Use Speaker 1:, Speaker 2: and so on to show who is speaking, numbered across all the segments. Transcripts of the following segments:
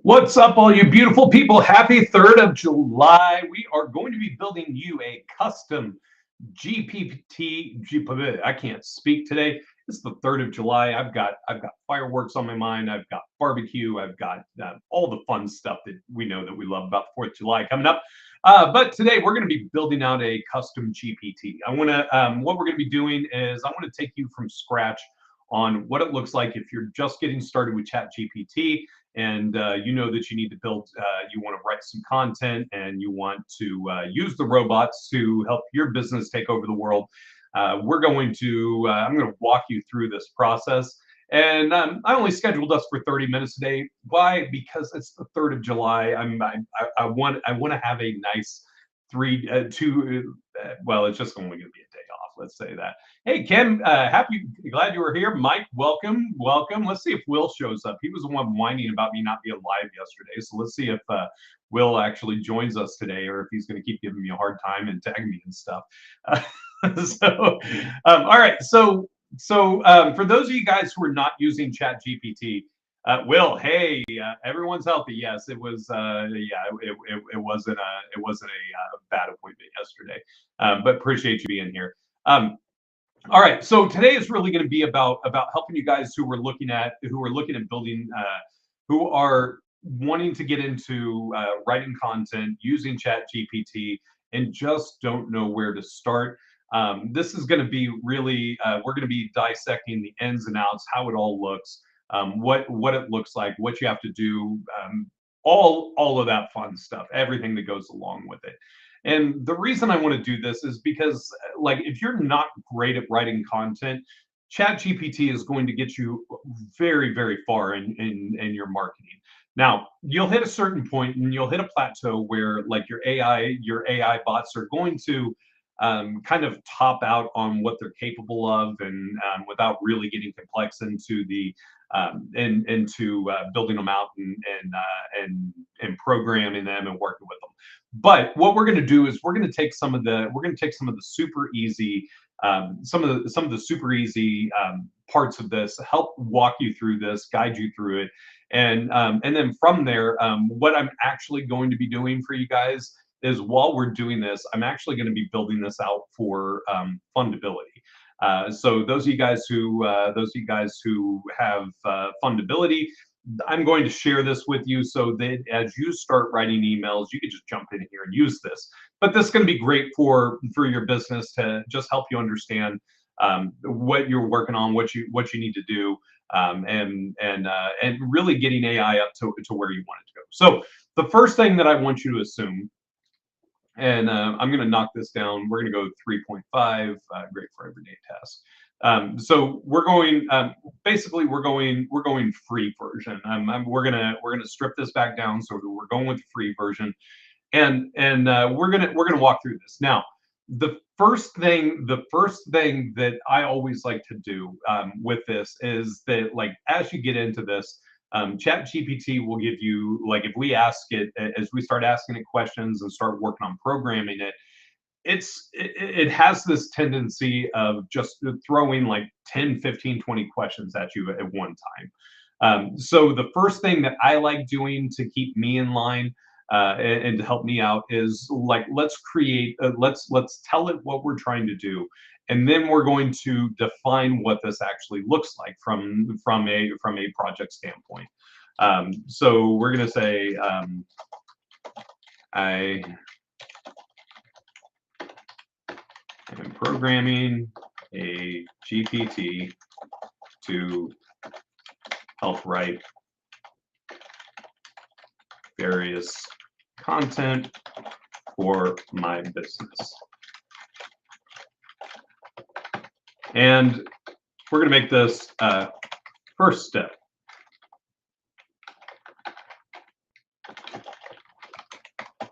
Speaker 1: What's up, all you beautiful people? Happy 3rd of July. We are going to be building you a custom GPT. I can't speak today. It's the 3rd of July. I've got fireworks on my mind. I've got barbecue. I've got all the fun stuff that we know that we love about the 4th of July coming up. But today we're going to be building out a custom GPT. What we're going to be doing is I want to take you from scratch on what it looks like if you're just getting started with Chat GPT and you know that you need to build, you want to write some content and you want to use the robots to help your business take over the world. I'm going to walk you through this process. And I only scheduled us for 30 minutes today. Why? Because it's the 3rd of July. I want to have a nice well, it's just only going to be a day off. Let's say that. Hey, Kim, glad you were here. Mike, welcome. Let's see if Will shows up. He was the one whining about me not being live yesterday. So let's see if Will actually joins us today, or if he's going to keep giving me a hard time and tagging me and stuff. All right. So for those of you guys who are not using Chat GPT, Will, hey, everyone's healthy. Yes, it was. It wasn't a bad appointment yesterday, but appreciate you being here. All right, so today is really going to be about helping you guys who are looking at building, who are wanting to get into writing content using Chat GPT and just don't know where to start. This is going to be really we're going to be dissecting the ins and outs, how it all looks. What it looks like, what you have to do, all of that fun stuff, everything that goes along with it. And the reason I want to do this is because, like, if you're not great at writing content, Chat GPT is going to get you very, very far in your marketing. Now, you'll hit a certain point and you'll hit a plateau where, like, your AI bots are going to kind of top out on what they're capable of, and without really getting complex into building them out and programming them and working with them. But what we're going to do is we're going to take some of the super easy parts of this, help walk you through this, guide you through it, and then from there, what I'm actually going to be doing for you guys is, while we're doing this, I'm actually going to be building this out for fundability. So those of you guys who have fundability, I'm going to share this with you so that as you start writing emails, you can just jump in here and use this. But this is going to be great for your business to just help you understand what you're working on, what you need to do, and really getting AI up to where you want it to go. So the first thing that I want you to assume, and I'm going to knock this down. We're going to go 3.5, great for everyday tasks. So we're going we're going free version. We're gonna strip this back down, so we're going with the free version, and we're gonna walk through this. Now, the first thing that I always like to do with this is that, like, as you get into this, Chat GPT will give you, like, if we ask it, as we start asking it questions and start working on programming it, it has this tendency of just throwing like 10, 15, 20 questions at you at one time. So the first thing that I like doing to keep me in line and to help me out is, like, let's tell it what we're trying to do, and then we're going to define what this actually looks like from a project standpoint. So we're going to say I am programming a GPT to help write various content for my business. And we're going to make this first step.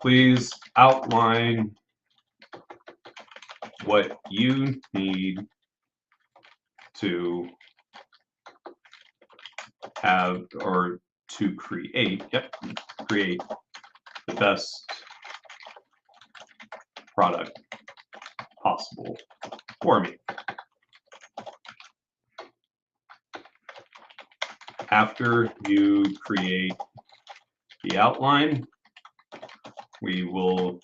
Speaker 1: Please outline what you need to have or to create, create the best product possible for me. After you create the outline, we will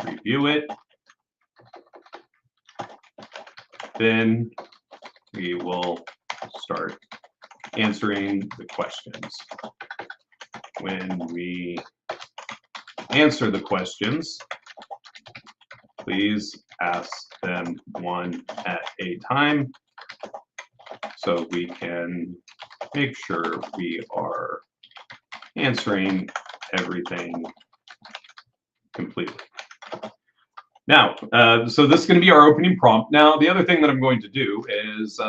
Speaker 1: review it. Then we will start answering the questions. When we answer the questions, please ask them one at a time so we can make sure we are answering everything completely. Now, so this is going to be our opening prompt. Now, the other thing that I'm going to do is,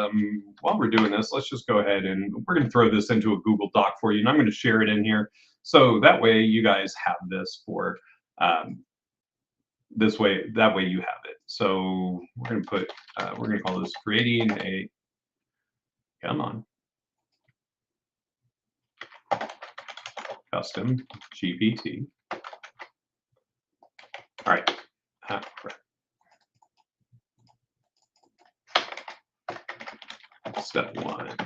Speaker 1: while we're doing this, let's just go ahead and we're going to throw this into a Google Doc for you, and I'm going to share it in here. So that way you guys have this for, that way you have it. So we're going to put, we're going to call this creating a, come on, Custom GPT. All right. Step 1.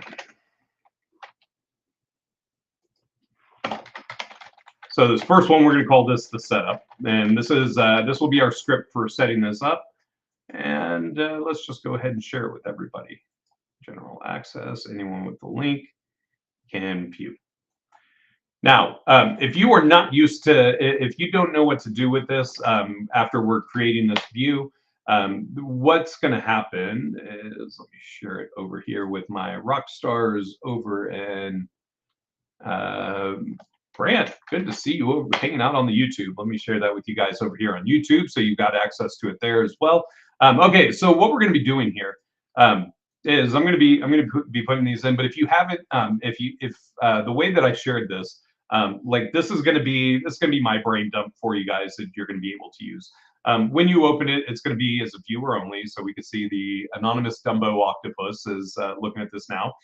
Speaker 1: So this first one, we're going to call this the setup, and this is this will be our script for setting this up. And let's just go ahead and share it with everybody. General access. Anyone with the link can view. Now, if you are not used to, if you don't know what to do with this after we're creating this view, what's going to happen is, let me share it over here with my rock stars over in Brant. Good to see you over hanging out on the YouTube. Let me share that with you guys over here on YouTube, so you've got access to it there as well. Okay, so what we're going to be doing here is I'm going to be putting these in. But if you haven't, if the way that I shared this, like this is going to be my brain dump for you guys that you're going to be able to use. When you open it, it's going to be as a viewer only, so we can see the anonymous Dumbo octopus is looking at this now.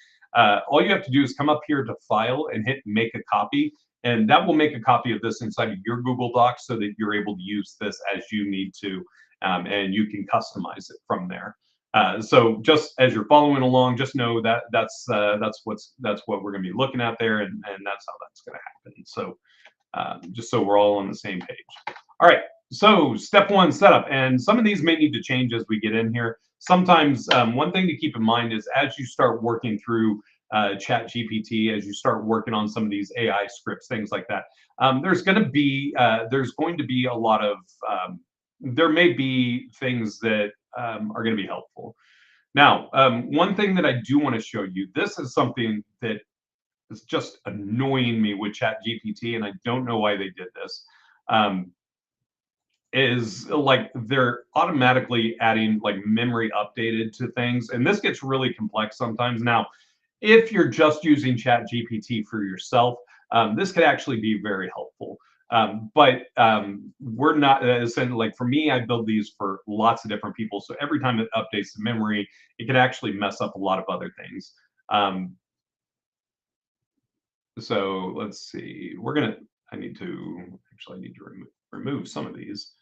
Speaker 1: All you have to do is come up here to File and hit Make a Copy, and that will make a copy of this inside of your Google Docs so that you're able to use this as you need to, and you can customize it from there. So just as you're following along, just know that that's what we're going to be looking at there, and that's how that's going to happen. So just so we're all on the same page. All right. So step 1, setup, and some of these may need to change as we get in here. Sometimes one thing to keep in mind is as you start working through Chat GPT, as you start working on some of these AI scripts, things like that, there's going to be a lot of there may be things that are going to be helpful. Now, one thing that I do want to show you, this is something that is just annoying me with Chat GPT, and I don't know why they did this. Is like they're automatically adding like memory updated to things, and this gets really complex sometimes. Now, if you're just using Chat GPT for yourself, this could actually be very helpful. But we're not, like for me, I build these for lots of different people. So every time it updates the memory, it can actually mess up a lot of other things. So let's see, I need to remove some of these.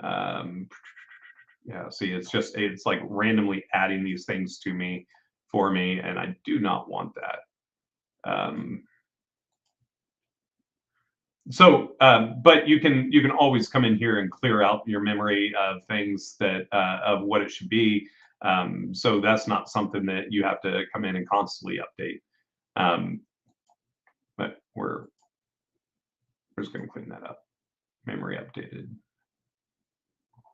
Speaker 1: Yeah, see, it's like randomly adding these things to me for me, and I do not want that. But you can always come in here and clear out your memory of things that of what it should be. So that's not something that you have to come in and constantly update. But we're just going to clean that up. Memory updated.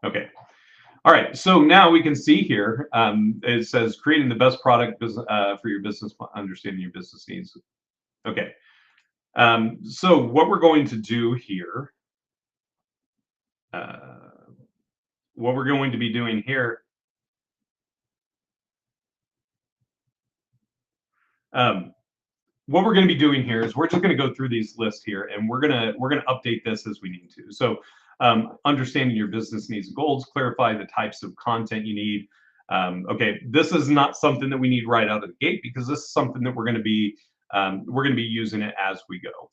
Speaker 1: Okay. All right. So now we can see here, it says creating the best product for your business, understanding your business needs. Okay. So what we're going to do here, what we're going to be doing here, what we're going to be doing here is we're just going to go through these lists here, and we're gonna update this as we need to. So understanding your business needs and goals, clarify the types of content you need. Okay, this is not something that we need right out of the gate, because this is something that we're going to be using it as we go.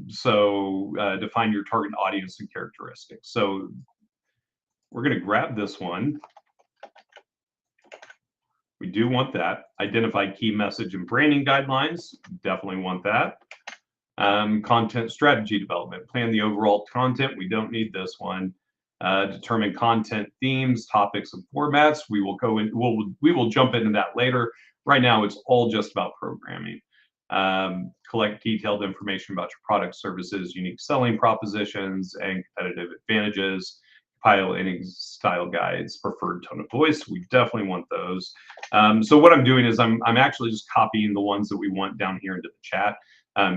Speaker 1: So define your target audience and characteristics. So we're going to grab this one. We do want that. Identify key message and branding guidelines. Definitely want that. Content strategy development. Plan the overall content. We don't need this one. Determine content themes, topics, and formats. We will go in. We will jump into that later. Right now, it's all just about programming. Collect detailed information about your product, services, unique selling propositions, and competitive advantages. Compile any style guides, preferred tone of voice. We definitely want those. So what I'm doing is I'm actually just copying the ones that we want down here into the chat,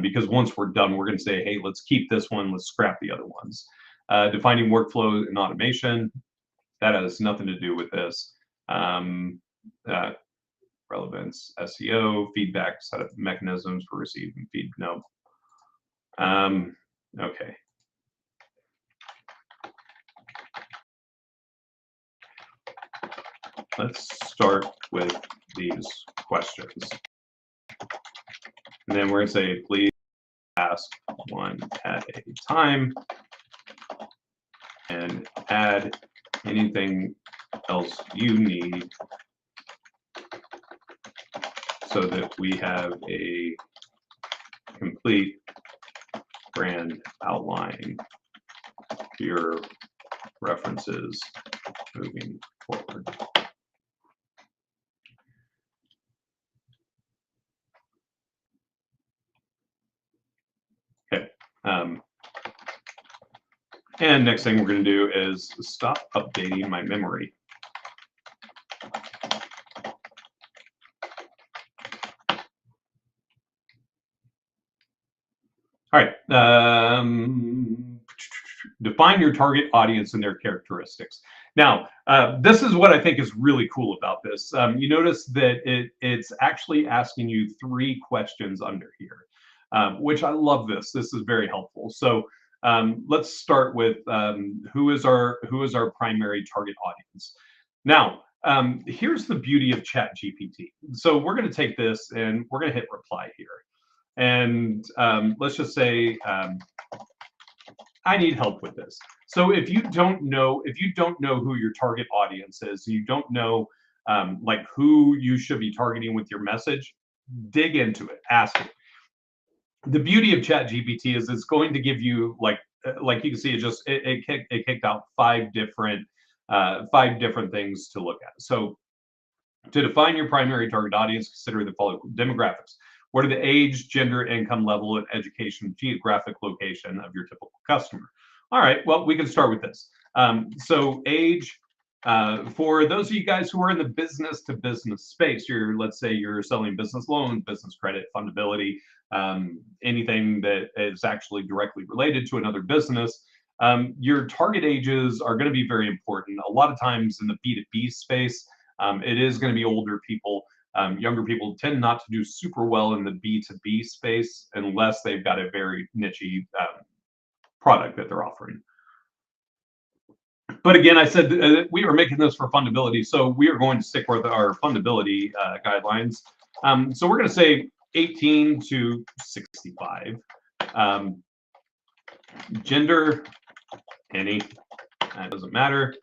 Speaker 1: because once we're done, we're going to say, hey, let's keep this one, let's scrap the other ones. Defining workflow and automation. That has nothing to do with this. Relevance, SEO, feedback, set up mechanisms for receiving feed. No. Okay. Let's start with these questions. And then we're going to say, please ask one at a time and add anything else you need so that we have a complete brand outline for your references moving forward. Okay. And next thing we're going to do is stop updating my memory. All right. Define your target audience and their characteristics. Now, this is what I think is really cool about this. You notice that it's actually asking you 3 questions under here, which I love this. This is very helpful. So let's start with who is our primary target audience. Now, here's the beauty of Chat GPT. So we're going to take this and we're going to hit reply here. And let's just say I need help with this. So if you don't know who your target audience is, you don't know like who you should be targeting with your message, dig into it, ask it. The beauty of Chat GPT is it's going to give you like you can see it kicked out 5 different things to look at. So to define your primary target audience, consider the following demographics. What are the age, gender, income level, and education, geographic location of your typical customer? All right, well, we can start with this. So age, for those of you guys who are in the business-to-business space, let's say you're selling business loans, business credit, fundability, anything that is actually directly related to another business, your target ages are going to be very important. A lot of times in the B2B space, it is going to be older people. Younger people tend not to do super well in the B2B space unless they've got a very niche product that they're offering. But again, I said we are making this for fundability, so we are going to stick with our fundability guidelines. So we're going to say 18 to 65. Gender, any, that doesn't matter.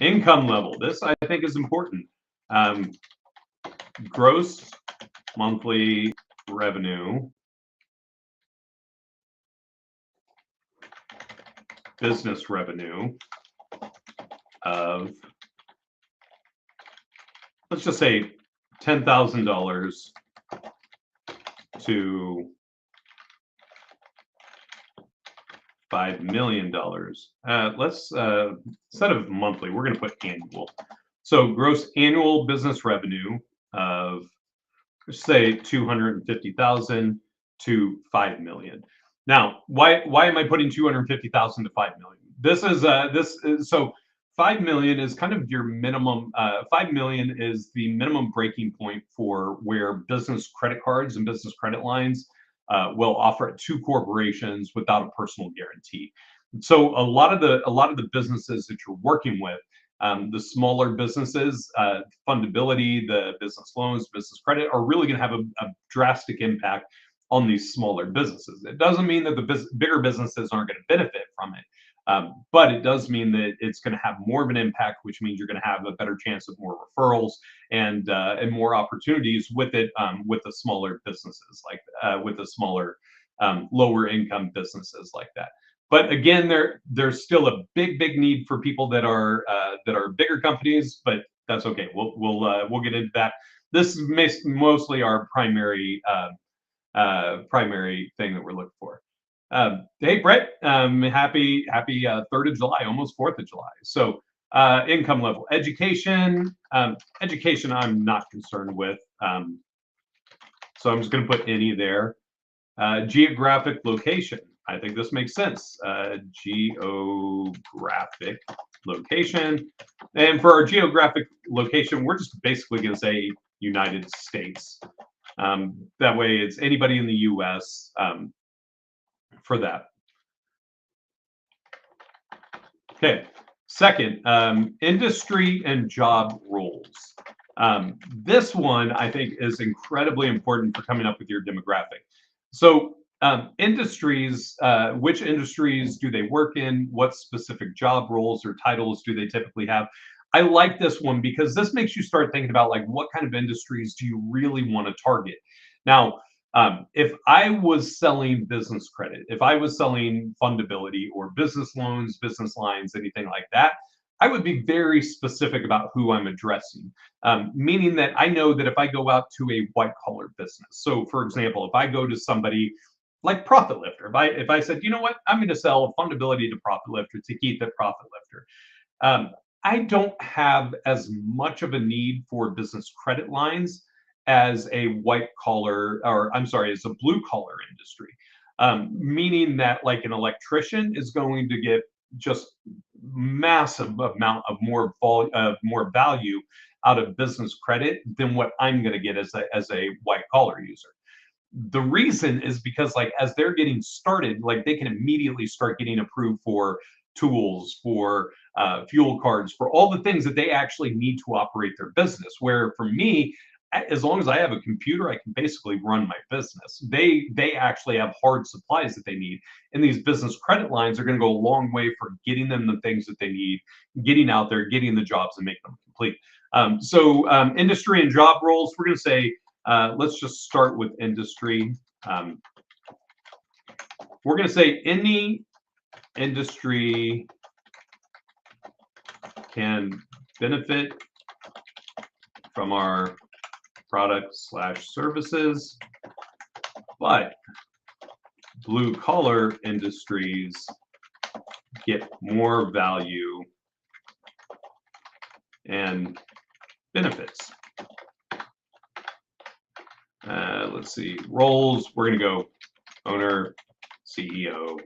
Speaker 1: Income level, this I think is important. Gross monthly revenue, business revenue of, let's just say $10,000 to $5 million. Let's instead of monthly, we're going to put annual. So gross annual business revenue of, let's say, 250,000 to 5 million. Now, why am I putting 250,000 to 5 million? This is so 5 million is kind of your minimum. 5 million is the minimum breaking point for where business credit cards and business credit lines will offer it to corporations without a personal guarantee. So a lot of the businesses that you're working with, the smaller businesses, fundability, the business loans, business credit, are really going to have a drastic impact on these smaller businesses. It doesn't mean that the bigger businesses aren't going to benefit from it. But it does mean that it's going to have more of an impact, which means you're going to have a better chance of more referrals and more opportunities with it, with the smaller businesses, like with the smaller lower income businesses like that. But again, there's still a big need for people that are bigger companies, but that's okay. We'll get into that. This is mostly our primary primary thing that we're looking for. Hey, Brett, happy 3rd of July, almost 4th of July. So income level, education, education I'm not concerned with. So I'm just going to put any there. Geographic location, I think this makes sense. Geographic location. And for our geographic location, we're just basically going to say United States. That way it's anybody in the US for that. Okay, second, industry and job roles. This one I think is incredibly important for coming up with your demographic. So industries, which industries do they work in? What specific job roles or titles do they typically have? I like this one because this makes you start thinking about like what kind of industries do you really want to target. Now, if I was selling business credit, if I was selling fundability or business loans, business lines, anything like that, I would be very specific about who I'm addressing, meaning that I know that if I go out to a white collar business, so for example, if I go to somebody like Profit Lifter, if I said, you know what, I'm going to sell fundability to Profit Lifter, to Keith at Profit Lifter, I don't have as much of a need for business credit lines as a white collar, or I'm sorry, as a blue collar industry, meaning that like an electrician is going to get just massive amount of more value out of business credit than what I'm going to get as a white collar user. The reason is because like as they're getting started, like they can immediately start getting approved for tools, for fuel cards, for all the things that they actually need to operate their business. Where for me, as long as I have a computer, I can basically run my business. They actually have hard supplies that they need, and these business credit lines are going to go a long way for getting them the things that they need, getting out there, getting the jobs, and making them complete. So industry and job roles, we're going to say, let's just start with industry. We're going to say any industry can benefit from our product/services, but blue collar industries get more value and benefits. Let's see, roles, we're going to go owner, CEO.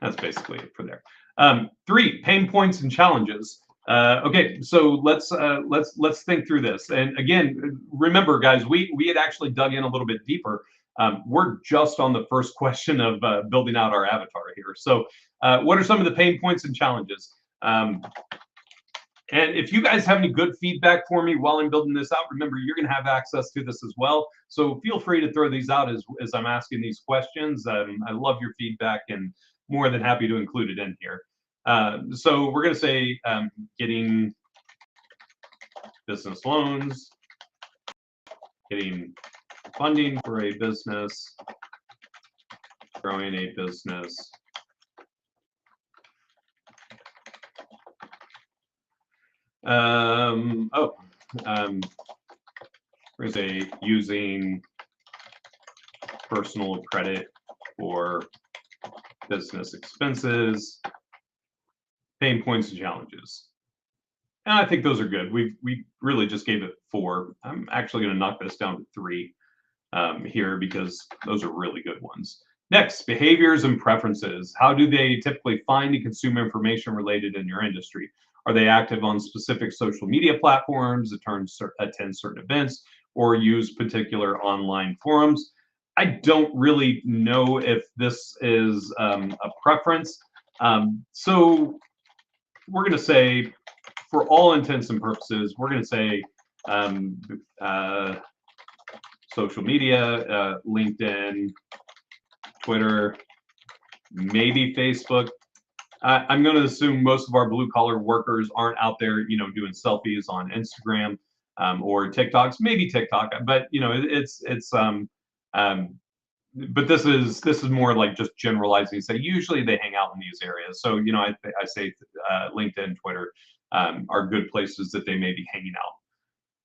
Speaker 1: That's basically it for there. 3, pain points and challenges. Okay, so let's think through this. And again, remember, guys, we had actually dug in a little bit deeper. We're just on the first question of building out our avatar here. So, what are some of the pain points and challenges? And if you guys have any good feedback for me while I'm building this out, remember you're going to have access to this as well. So feel free to throw these out as I'm asking these questions. I love your feedback and more than happy to include it in here. So we're going to say getting business loans, getting funding for a business, growing a business, we're going to say using personal credit for business expenses, pain points and challenges. And I think those are good. We really just gave it 4. I'm actually going to knock this down to 3 here because those are really good ones. Next, behaviors and preferences. How do they typically find and consume information related in your industry? Are they active on specific social media platforms, attend certain events, or use particular online forums? I don't really know if this is a preference. So we're going to say, for all intents and purposes, we're going to say um, uh, social media, LinkedIn, Twitter, maybe Facebook. I'm going to assume most of our blue collar workers aren't out there, doing selfies on Instagram or TikToks. Maybe TikTok, but um, but this is more like just generalizing. So usually they hang out in these areas. So I say LinkedIn, Twitter are good places that they may be hanging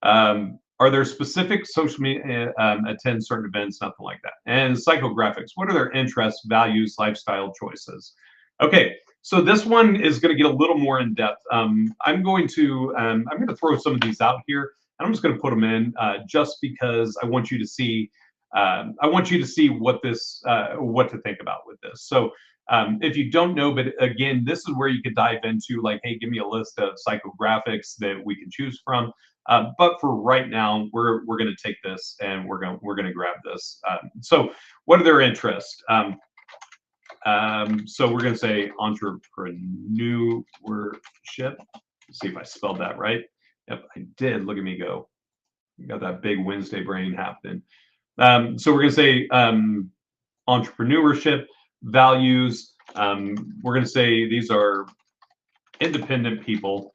Speaker 1: out. Are there specific social media attend certain events? Nothing like that. And psychographics. What are their interests, values, lifestyle choices? Okay, so this one is going to get a little more in depth. I'm going to throw some of these out here, and I'm just going to put them in just because I want you to see. I want you to see what to think about with this. So if you don't know, but again, this is where you could dive into like, hey, give me a list of psychographics that we can choose from. But for right now, we're going to take this and we're going to grab this. So what are their interests? So we're going to say entrepreneurship. Let's see if I spelled that right. Yep, I did. Look at me go. Got that big Wednesday brain happening. So we're going to say entrepreneurship, values. We're going to say these are independent people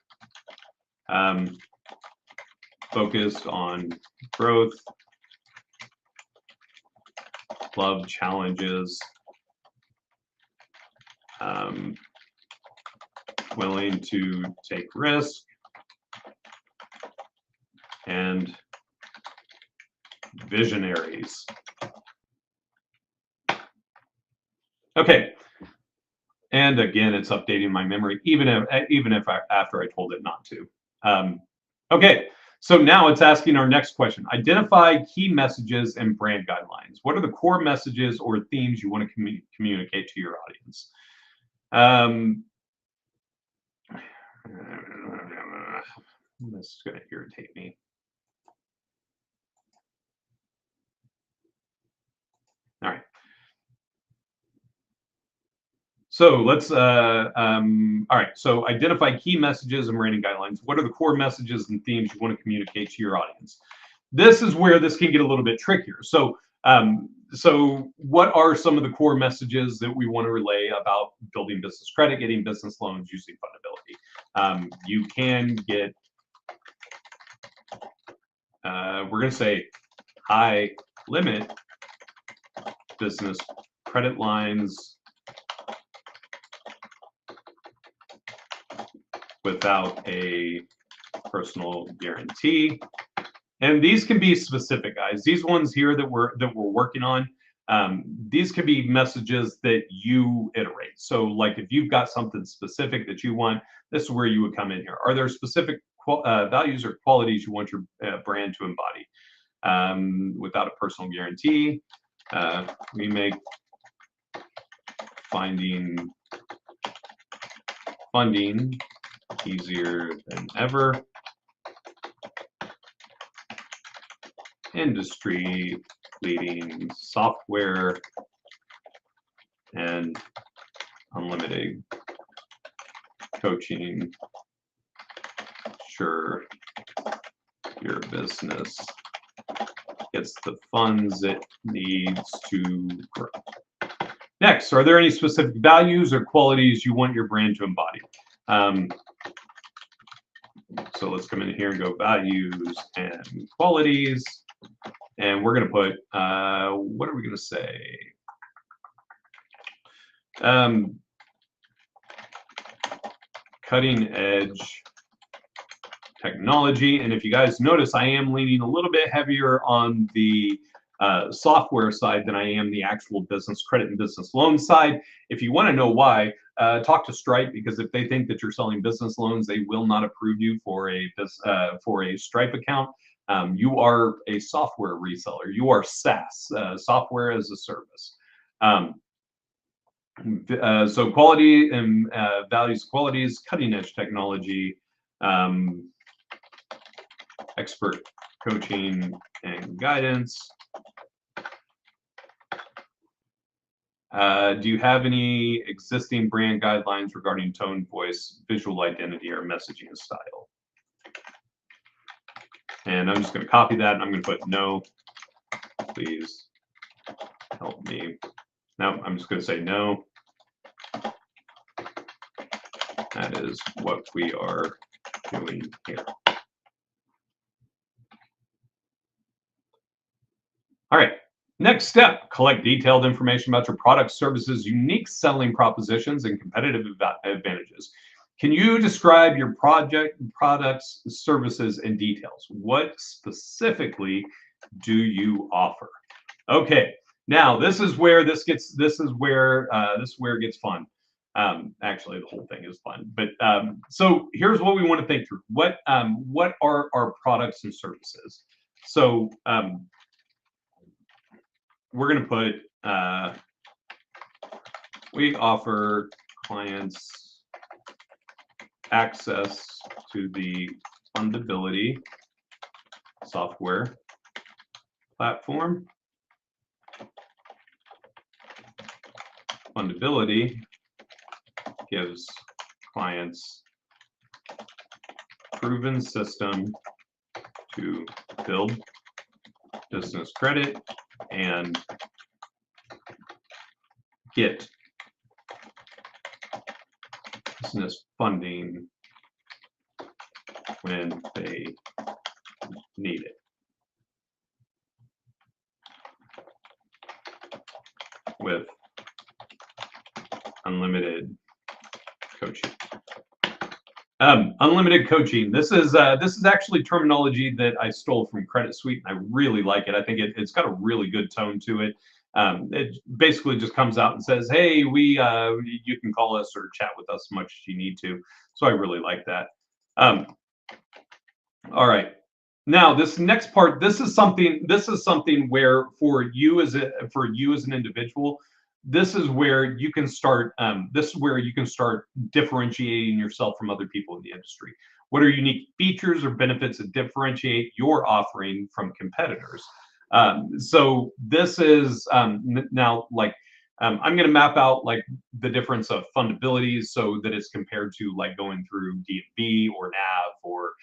Speaker 1: focused on growth, love challenges, willing to take risk, and visionaries. Okay. And again, it's updating my memory, even if after I told it not to. Okay, so now it's asking our next question. Identify key messages and brand guidelines. What are the core messages or themes you want to communicate to your audience? This is going to irritate me. All right. So let's, all right, so identify key messages and branding guidelines. What are the core messages and themes you want to communicate to your audience? This is where this can get a little bit trickier. So, so what are some of the core messages that we want to relay about building business credit, getting business loans, using fundability? You can get, we're going to say high limit business credit lines without a personal guarantee. And these can be specific, guys. These ones here that we're working on, these can be messages that you iterate. So like if you've got something specific that you want, this is where you would come in here. Are there specific values or qualities you want your brand to embody? Without a personal guarantee, we make finding funding easier than ever. Industry leading software and unlimited coaching. Sure, your business gets the funds it needs to grow. Next, are there any specific values or qualities you want your brand to embody? So let's come in here and go values and qualities. And we're going to put, what are we going to say? Cutting edge technology. And if you guys notice, I am leaning a little bit heavier on the software side than I am the actual business credit and business loan side. If you want to know why, talk to Stripe, because if they think that you're selling business loans, they will not approve you for a Stripe account. You are a software reseller. You are SaaS, software as a service. So quality and values, qualities, cutting edge technology, um, expert coaching and guidance. Do you have any existing brand guidelines regarding tone, voice, visual identity, or messaging style? And I'm just going to copy that and I'm going to put no, please help me. No, I'm just going to say no. That is what we are doing here. All right. Next step, collect detailed information about your products, services, unique selling propositions, and competitive advantages. Can you describe your products, services, and details? What specifically do you offer? Okay, now this is where this is where it gets fun. Actually, the whole thing is fun. But so here's what we want to think through. What are our products and services? So we're going to put we offer clients access to the Fundability software platform. Fundability gives clients proven system to build business credit and get business funding when they need it. With unlimited coaching. Unlimited coaching. This is actually terminology that I stole from Credit Suite, and I really like it. I think it's got a really good tone to it. It basically just comes out and says, "Hey, you can call us or chat with us as much as you need to." So I really like that. All right. Now this next part, this is something where for you as an individual, this is where you can start differentiating yourself from other people in the industry. What are unique features or benefits that differentiate your offering from competitors? So this is now like I'm going to map out like the difference of fundability so that it's compared to like going through D&B or NAV or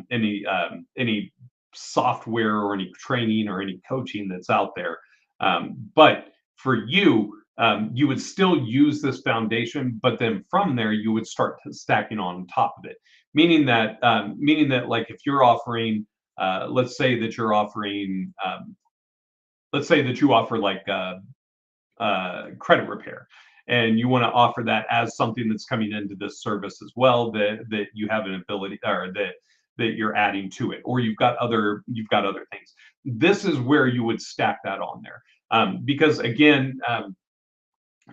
Speaker 1: any software or any training or any coaching that's out there. But for you, you would still use this foundation, but then from there you would start stacking on top of it. Meaning that like if you're offering, let's say that you're offering, let's say that you offer like credit repair, and you want to offer that as something that's coming into this service as well, that you have an ability or that you're adding to it, or you've got other things. This is where you would stack that on there, because again,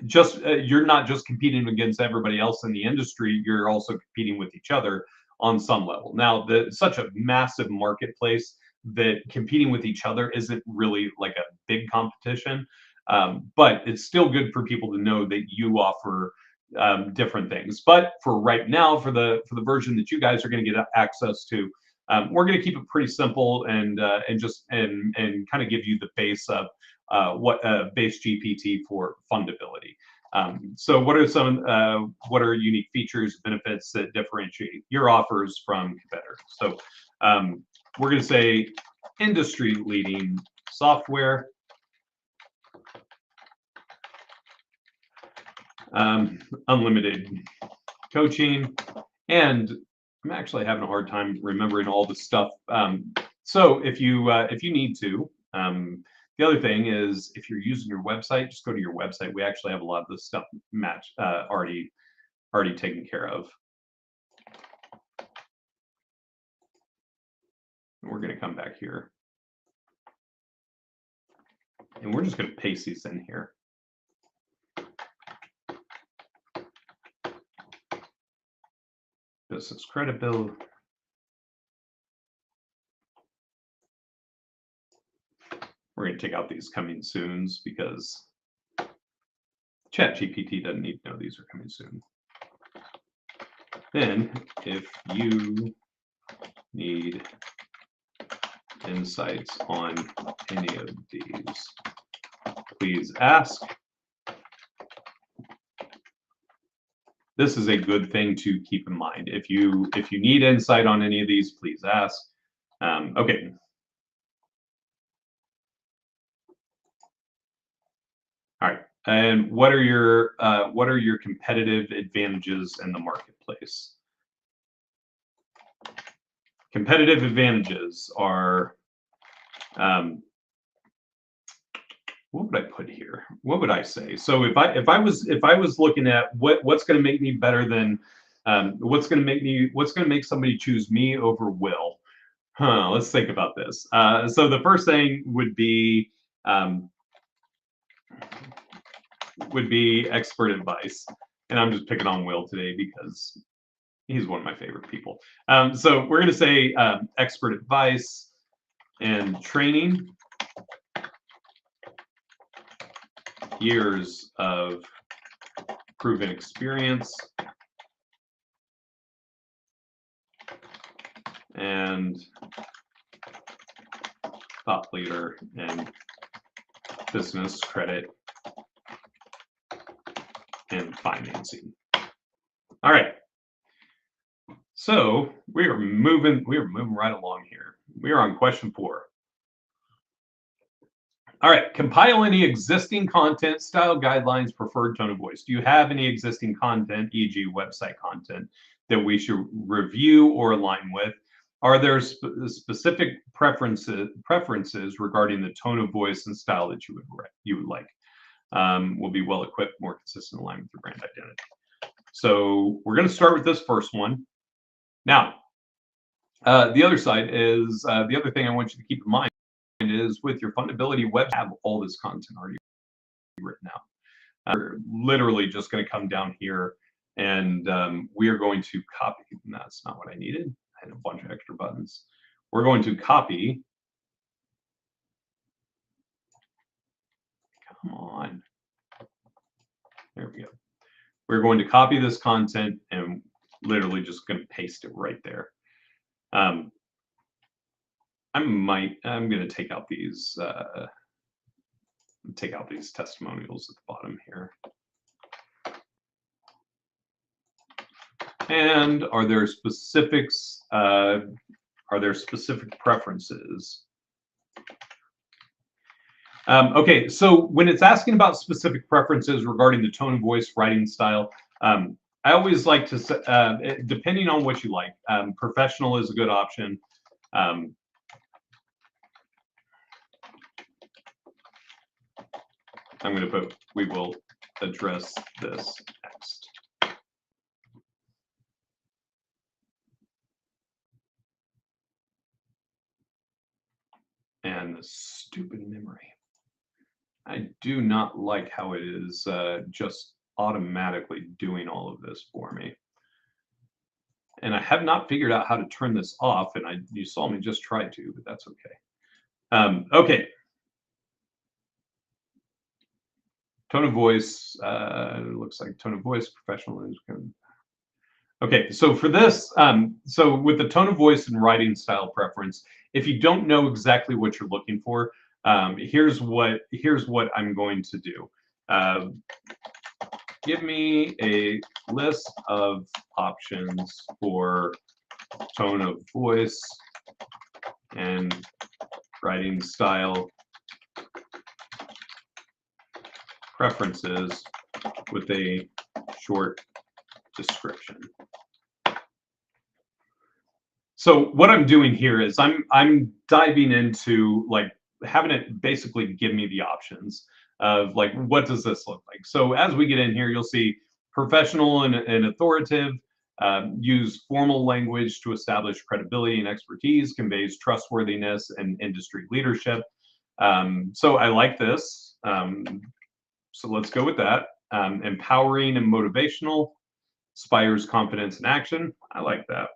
Speaker 1: you're not just competing against everybody else in the industry, you're also competing with each other on some level. Now, such a massive marketplace that competing with each other isn't really like a big competition, but it's still good for people to know that you offer different things. But for right now, for the version that you guys are going to get access to, we're going to keep it pretty simple and kind of give you the base of base GPT for fundability. So what are unique features, benefits that differentiate your offers from competitors? So we're going to say industry leading software, unlimited coaching, and I'm actually having a hard time remembering all the stuff. So if you need to, the other thing is if you're using your website, just go to your website. We actually have a lot of this stuff already taken care of. We're going to come back here, and we're just going to paste these in here. Business credibility. We're going to take out these coming soons because Chat GPT doesn't need to know these are coming soon. Then, if you need insights on any of these, please ask. This is a good thing to keep in mind. If you need insight on any of these, please ask. Okay. All right. And what are your competitive advantages in the marketplace? Competitive advantages are, what would I put here? What would I say? So if I was looking at what's going to make me better than, what's going to make somebody choose me over Will? Let's think about this. So the first thing would be expert advice, and I'm just picking on Will today because he's one of my favorite people. So we're going to say expert advice and training, years of proven experience, and thought leader in business, credit, and financing. All right. So we are moving right along here. We are on question 4. All right, compile any existing content, style guidelines, preferred tone of voice. Do you have any existing content, e.g. website content, that we should review or align with? Are there specific preferences regarding the tone of voice and style that you would like? Will be well equipped, more consistent, aligned with your brand identity. So we're going to start with this first one. Now, the other side is the other thing I want you to keep in mind is with your fundability web have all this content already written out. We're literally just going to come down here and we are going to copy. That's not what I needed. I had a bunch of extra buttons. We're going to copy. Come on. There we go. We're going to copy this content and literally just going to paste it right there. I'm going to take out these testimonials at the bottom here. And are there specifics? Are there specific preferences? Okay, so when it's asking about specific preferences regarding the tone of voice, writing style, I always like to say, depending on what you like, professional is a good option. I'm going to put, we will address this next. And the stupid memory. I do not like how it is just automatically doing all of this for me. And I have not figured out how to turn this off, and you saw me just try to, but that's okay. Okay. Tone of voice, looks like tone of voice, professional. Okay, so for this, so with the tone of voice and writing style preference, if you don't know exactly what you're looking for, here's what I'm going to do. Give me a list of options for tone of voice and writing style preferences with a short description. So what I'm doing here is I'm diving into like having it basically give me the options of like, what does this look like? So as we get in here, you'll see professional and authoritative, use formal language to establish credibility and expertise, conveys trustworthiness and industry leadership. So I like this. So let's go with that. Empowering and motivational, inspires confidence and action. I like that.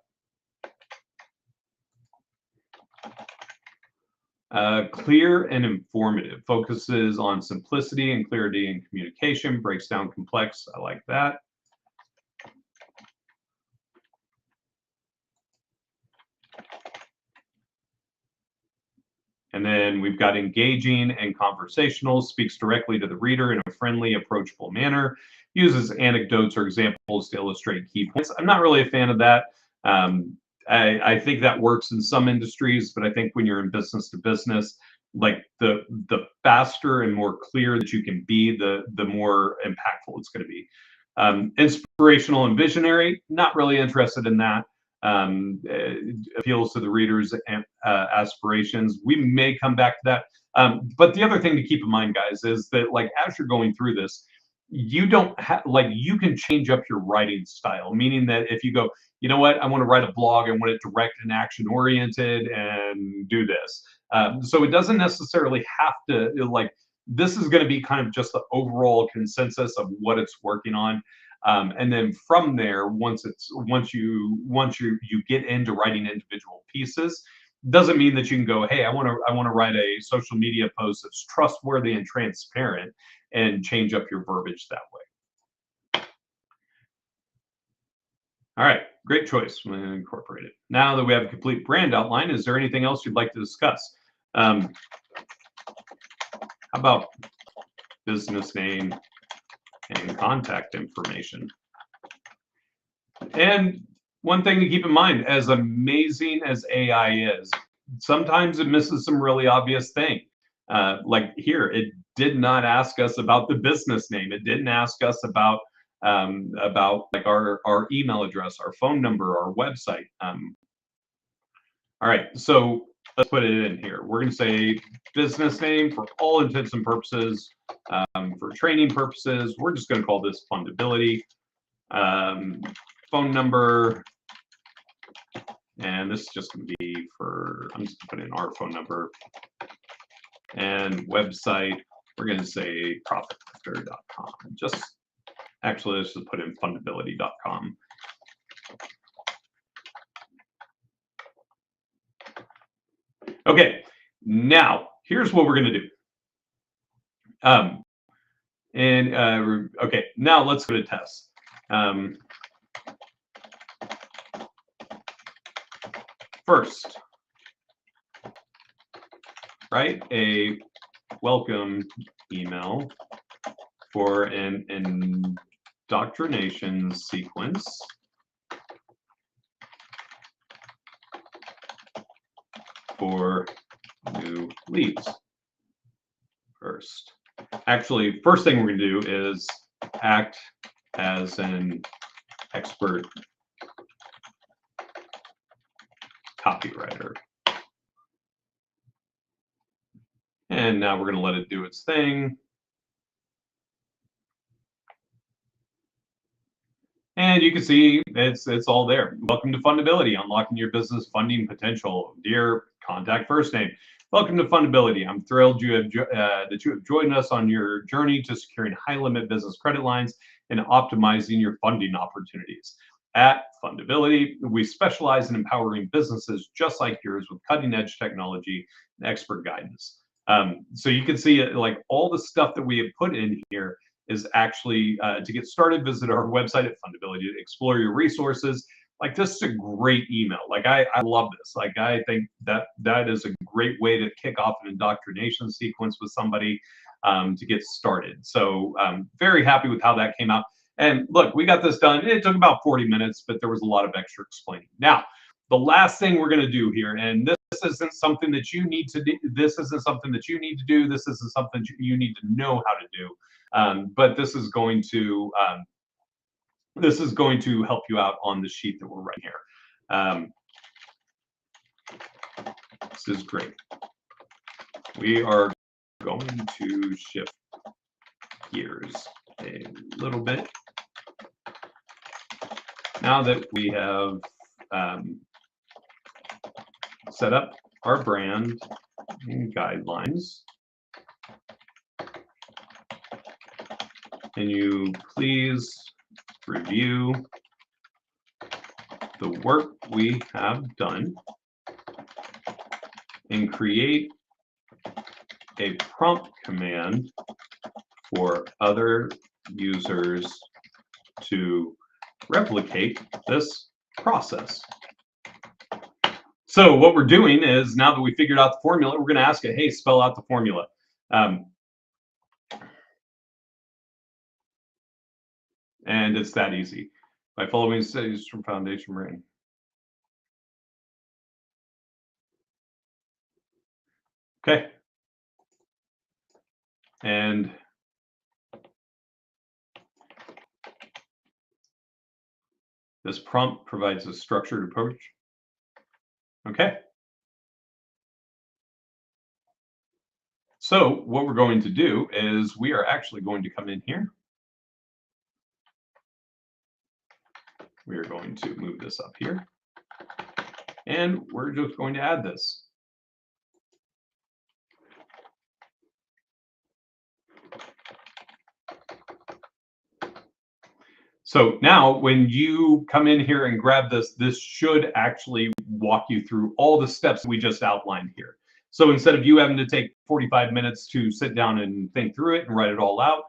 Speaker 1: Clear and informative, focuses on simplicity and clarity in communication, breaks down complex. I like that. And then we've got engaging and conversational, speaks directly to the reader in a friendly, approachable manner, uses anecdotes or examples to illustrate key points. I'm not really a fan of that. I think that works in some industries, but I think when you're in business to business, like the faster and more clear that you can be, the more impactful it's going to be. Inspirational and visionary, not really interested in that. Appeals to the reader's aspirations. We may come back to that. But the other thing to keep in mind, guys, is that like as you're going through this, you don't have like you can change up your writing style. Meaning that if you go, you know what, I want to write a blog, I want it direct and action oriented, and do this. So it doesn't necessarily have to like. This is going to be kind of just the overall consensus of what it's working on. And then from there, once you get into writing individual pieces, doesn't mean that you can go, hey, I want to write a social media post that's trustworthy and transparent, and change up your verbiage that way. All right, great choice. I'm going to incorporate it. Now that we have a complete brand outline, is there anything else you'd like to discuss? How about business name and contact information? And one thing to keep in mind, as amazing as AI is, sometimes it misses some really obvious thing. Like here, it did not ask us about the business name. It didn't ask us about like our email address, our phone number, our website. All right, so let's put it in here. We're going to say business name for all intents and purposes. For training purposes, we're just going to call this Fundability. Phone number, and this is just going to be for, I'm just going to put in our phone number. And website, we're going to say profitliftr.com. Just actually, let's just put in fundability.com. Okay, now here's what we're going to do. Okay, now let's go to test. First, write a welcome email for an indoctrination sequence for new leads. First, actually, first thing we're going to do is act as an expert copywriter. And now we're going to let it do its thing. And you can see it's all there. Welcome to Fundability, unlocking your business funding potential. Dear contact first name. Welcome to Fundability. I'm thrilled that you have joined us on your journey to securing high-limit business credit lines and optimizing your funding opportunities. At Fundability, we specialize in empowering businesses just like yours with cutting-edge technology and expert guidance. So you can see like all the stuff that we have put in here is actually to get started, visit our website at Fundability to explore your resources. Like this is a great email. Like I love this. Like I think that is a great way to kick off an indoctrination sequence with somebody to get started. So very happy with how that came out. And look, we got this done. It took about 40 minutes, but there was a lot of extra explaining. Now, the last thing we're going to do here, and this isn't something that you need to do. This isn't something that you need to do. This isn't something you need to know how to do. But this is going to help you out on the sheet that we're writing here. This is great. We are going to shift gears a little bit. Now that we have set up our brand and guidelines, can you please review the work we have done and create a prompt command for other users to replicate this process. So what we're doing is, now that we figured out the formula, we're going to ask it, hey, spell out the formula. And it's that easy. By following studies from Foundation Brain. Okay. And this prompt provides a structured approach. Okay. So what we're going to do is we are actually going to come in here. We are going to move this up here. And we're just going to add this. So now when you come in here and grab this, this should actually walk you through all the steps we just outlined here. So instead of you having to take 45 minutes to sit down and think through it and write it all out,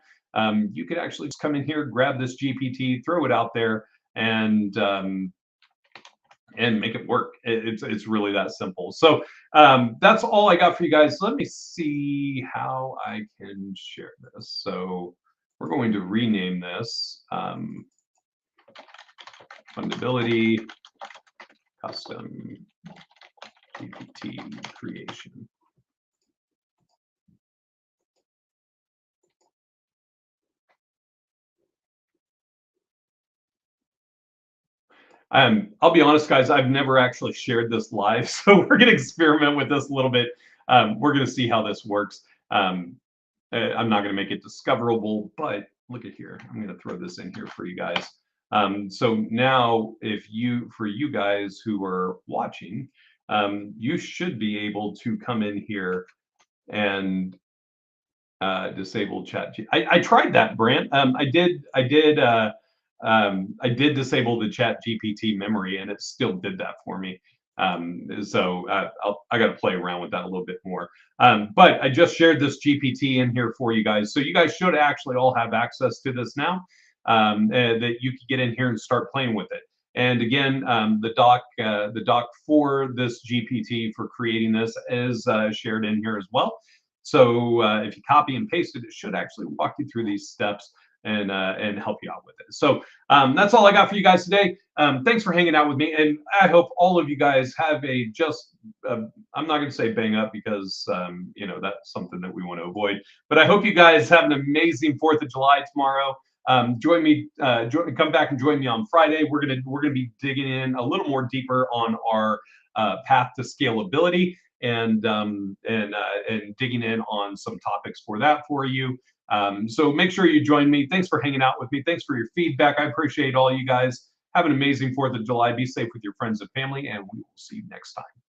Speaker 1: you could actually just come in here, grab this GPT, throw it out there, and make it work. It's really that simple. So that's all I got for you guys. Let me see how I can share this. So we're going to rename this Fundability Custom GPT Creation. I'll be honest, guys, I've never actually shared this live, so we're going to experiment with this a little bit. We're going to see how this works. I'm not going to make it discoverable, but look at here. I'm going to throw this in here for you guys. So now, for you guys who are watching, you should be able to come in here and disable chat. I tried that, Brant. I did disable the chat GPT memory, and it still did that for me. So I got to play around with that a little bit more. But I just shared this GPT in here for you guys. So you guys should actually all have access to this now, that you can get in here and start playing with it. And again, the doc for this GPT for creating this is shared in here as well. So if you copy and paste it, it should actually walk you through these steps and help you out with it. So that's all I got for you guys today. Thanks for hanging out with me, and I hope all of you guys have a I'm not going to say bang up because you know, that's something that we want to avoid. But I hope you guys have an amazing 4th of July tomorrow. Join me. Come back and join me on Friday. We're gonna be digging in a little more deeper on our path to scalability and digging in on some topics for that for you. So make sure you join me. Thanks for hanging out with me. Thanks for your feedback. I appreciate all you guys. Have an amazing 4th of July. Be safe with your friends and family, and we will see you next time.